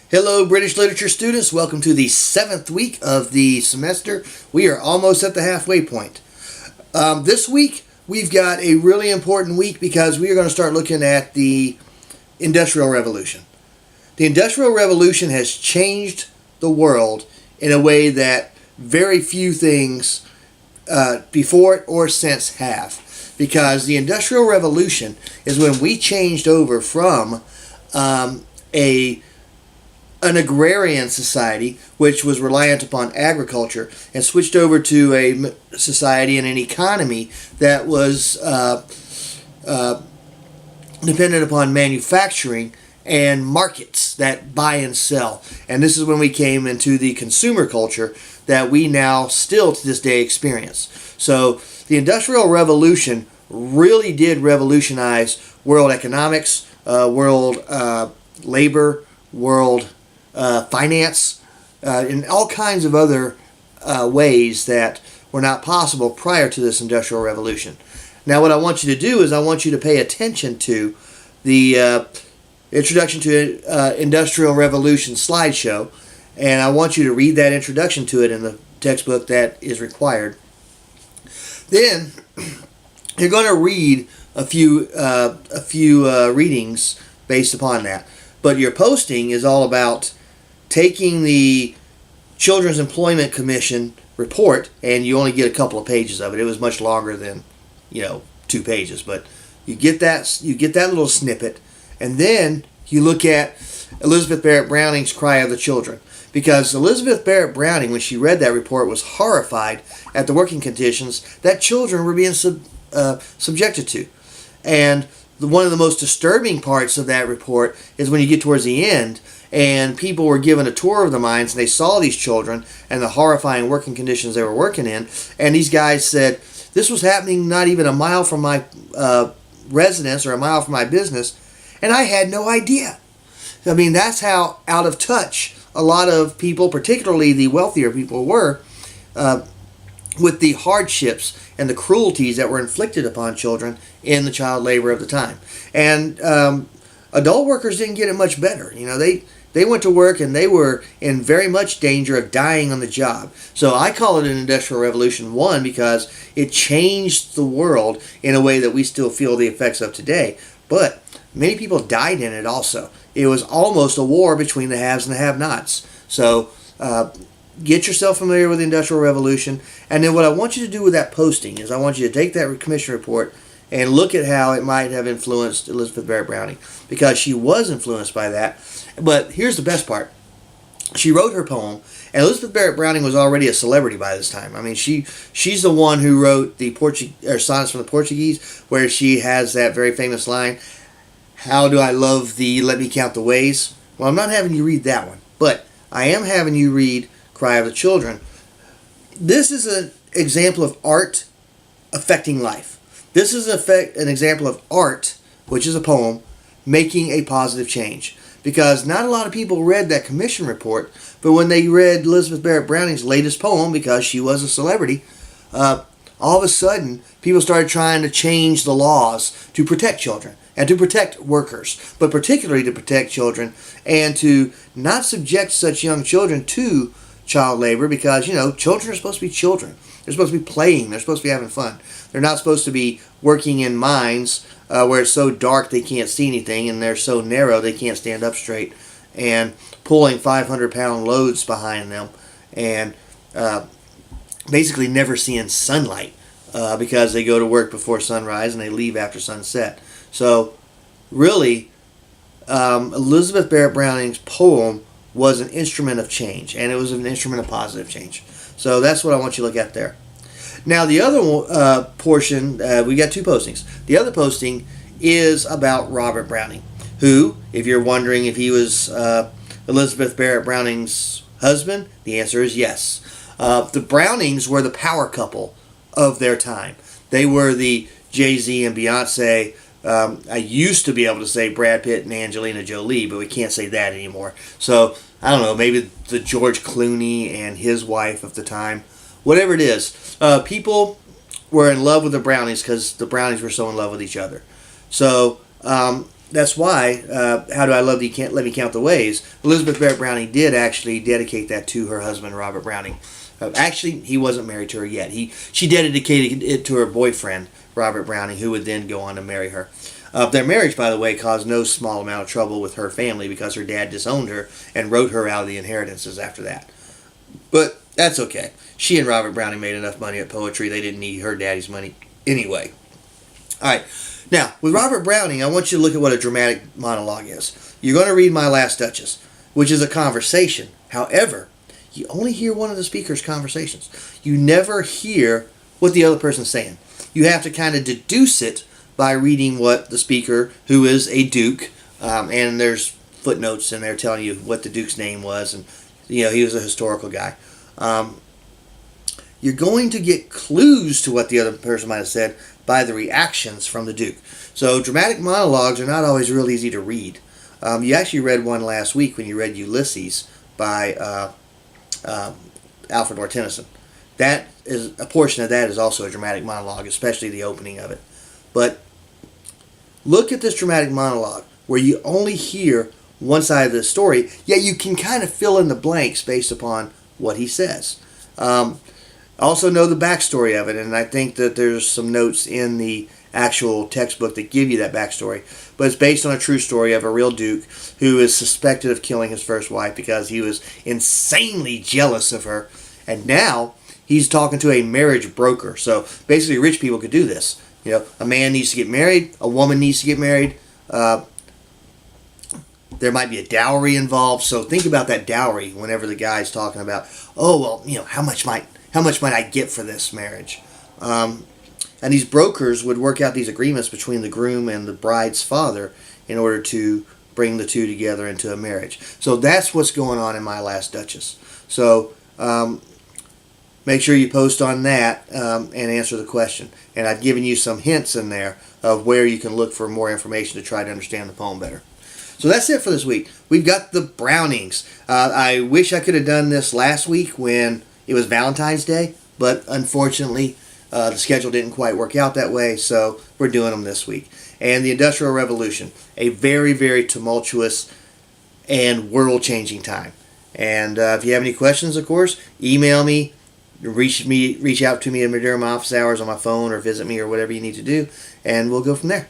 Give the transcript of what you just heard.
Hello, British literature students. Welcome to the 7th week of the semester. We are almost at the halfway point. This week, we've got a really important week because we are going to start looking at the Industrial Revolution. The Industrial Revolution has changed the world in a way that very few things before it or since have. Because the Industrial Revolution is when we changed over from an agrarian society, which was reliant upon agriculture, and switched over to a society and an economy that was dependent upon manufacturing and markets that buy and sell. And this is when we came into the consumer culture that we now still to this day experience. So the Industrial Revolution really did revolutionize world economics, world labor, world finance, and all kinds of other ways that were not possible prior to this Industrial Revolution. Now what I want you to do is I want you to pay attention to the Introduction to Industrial Revolution slideshow, and I want you to read that introduction to it in the textbook that is required. Then you're going to read a few readings based upon that. But your posting is all about taking the Children's Employment Commission report, and you only get a couple of pages of it. It was much longer than, 2 pages, but you get that little snippet, and then you look at Elizabeth Barrett Browning's Cry of the Children, because Elizabeth Barrett Browning, when she read that report, was horrified at the working conditions that children were being subjected to. And one of the most disturbing parts of that report is when you get towards the end and people were given a tour of the mines and they saw these children and the horrifying working conditions they were working in, and these guys said, this was happening not even a mile from my residence or a mile from my business, and I had no idea. I mean, that's how out of touch a lot of people, particularly the wealthier people, were with the hardships and the cruelties that were inflicted upon children in the child labor of the time. And adult workers didn't get it much better. They went to work and they were in very much danger of dying on the job. So I call it an Industrial Revolution, one, because it changed the world in a way that we still feel the effects of today. But many people died in it also. It was almost a war between the haves and the have-nots. So get yourself familiar with the Industrial Revolution. And then what I want you to do with that posting is I want you to take that commission report and look at how it might have influenced Elizabeth Barrett Browning, because she was influenced by that. But here's the best part. She wrote her poem, and Elizabeth Barrett Browning was already a celebrity by this time. I mean, she's the one who wrote the Sonnets from the Portuguese, where she has that very famous line, "How do I love thee, let me count the ways." Well, I'm not having you read that one, but I am having you read Cry of the Children. This is an example of art affecting life. This is an example of art, which is a poem, making a positive change. Because not a lot of people read that commission report, but when they read Elizabeth Barrett Browning's latest poem, because she was a celebrity, all of a sudden people started trying to change the laws to protect children and to protect workers, but particularly to protect children and to not subject such young children to child labor, because, children are supposed to be children. They're supposed to be playing. They're supposed to be having fun. They're not supposed to be working in mines where it's so dark they can't see anything, and they're so narrow they can't stand up straight, and pulling 500-pound loads behind them, and basically never seeing sunlight because they go to work before sunrise and they leave after sunset. So really, Elizabeth Barrett Browning's poem was an instrument of change, and it was an instrument of positive change. So that's what I want you to look at there. Now the other portion, we got 2 postings. The other posting is about Robert Browning, who, if you're wondering if he was Elizabeth Barrett Browning's husband, the answer is yes. The Brownings were the power couple of their time. They were the Jay-Z and Beyonce. I used to be able to say Brad Pitt and Angelina Jolie, but we can't say that anymore. So, I don't know, maybe the George Clooney and his wife of the time. Whatever it is. People were in love with the Brownings because the Brownings were so in love with each other. So, that's why, How Do I Love Thee, Can't Let Me Count the Ways, Elizabeth Barrett Browning did actually dedicate that to her husband, Robert Browning. Actually, he wasn't married to her yet. She dedicated it to her boyfriend, Robert Browning, who would then go on to marry her. Their marriage, by the way, caused no small amount of trouble with her family because her dad disowned her and wrote her out of the inheritances after that. But that's okay. She and Robert Browning made enough money at poetry, they didn't need her daddy's money anyway. All right. Now, with Robert Browning, I want you to look at what a dramatic monologue is. You're going to read My Last Duchess, which is a conversation. However, you only hear one of the speaker's conversations. You never hear what the other person's saying. You have to kind of deduce it by reading what the speaker, who is a duke, and there's footnotes in there telling you what the duke's name was, and he was a historical guy. You're going to get clues to what the other person might have said by the reactions from the duke. So dramatic monologues are not always real easy to read. You actually read one last week when you read Ulysses by Alfred Lord Tennyson. That is a portion of that is also a dramatic monologue, especially the opening of it. But look at this dramatic monologue where you only hear one side of the story, yet you can kind of fill in the blanks based upon what he says. Also know the backstory of it, and I think that there's some notes in the actual textbook that give you that backstory. But it's based on a true story of a real duke who is suspected of killing his first wife because he was insanely jealous of her. And now he's talking to a marriage broker. So basically rich people could do this. A man needs to get married, a woman needs to get married. There might be a dowry involved. So think about that dowry whenever the guy's talking about, how much might I get for this marriage? And these brokers would work out these agreements between the groom and the bride's father in order to bring the two together into a marriage. So that's what's going on in My Last Duchess. So make sure you post on that and answer the question. And I've given you some hints in there of where you can look for more information to try to understand the poem better. So that's it for this week. We've got the Brownings. I wish I could have done this last week when it was Valentine's Day, but unfortunately the schedule didn't quite work out that way, so we're doing them this week. And the Industrial Revolution, a very, very tumultuous and world-changing time. And if you have any questions, of course, email me, reach out to me during my office hours on my phone, or visit me, or whatever you need to do, and we'll go from there.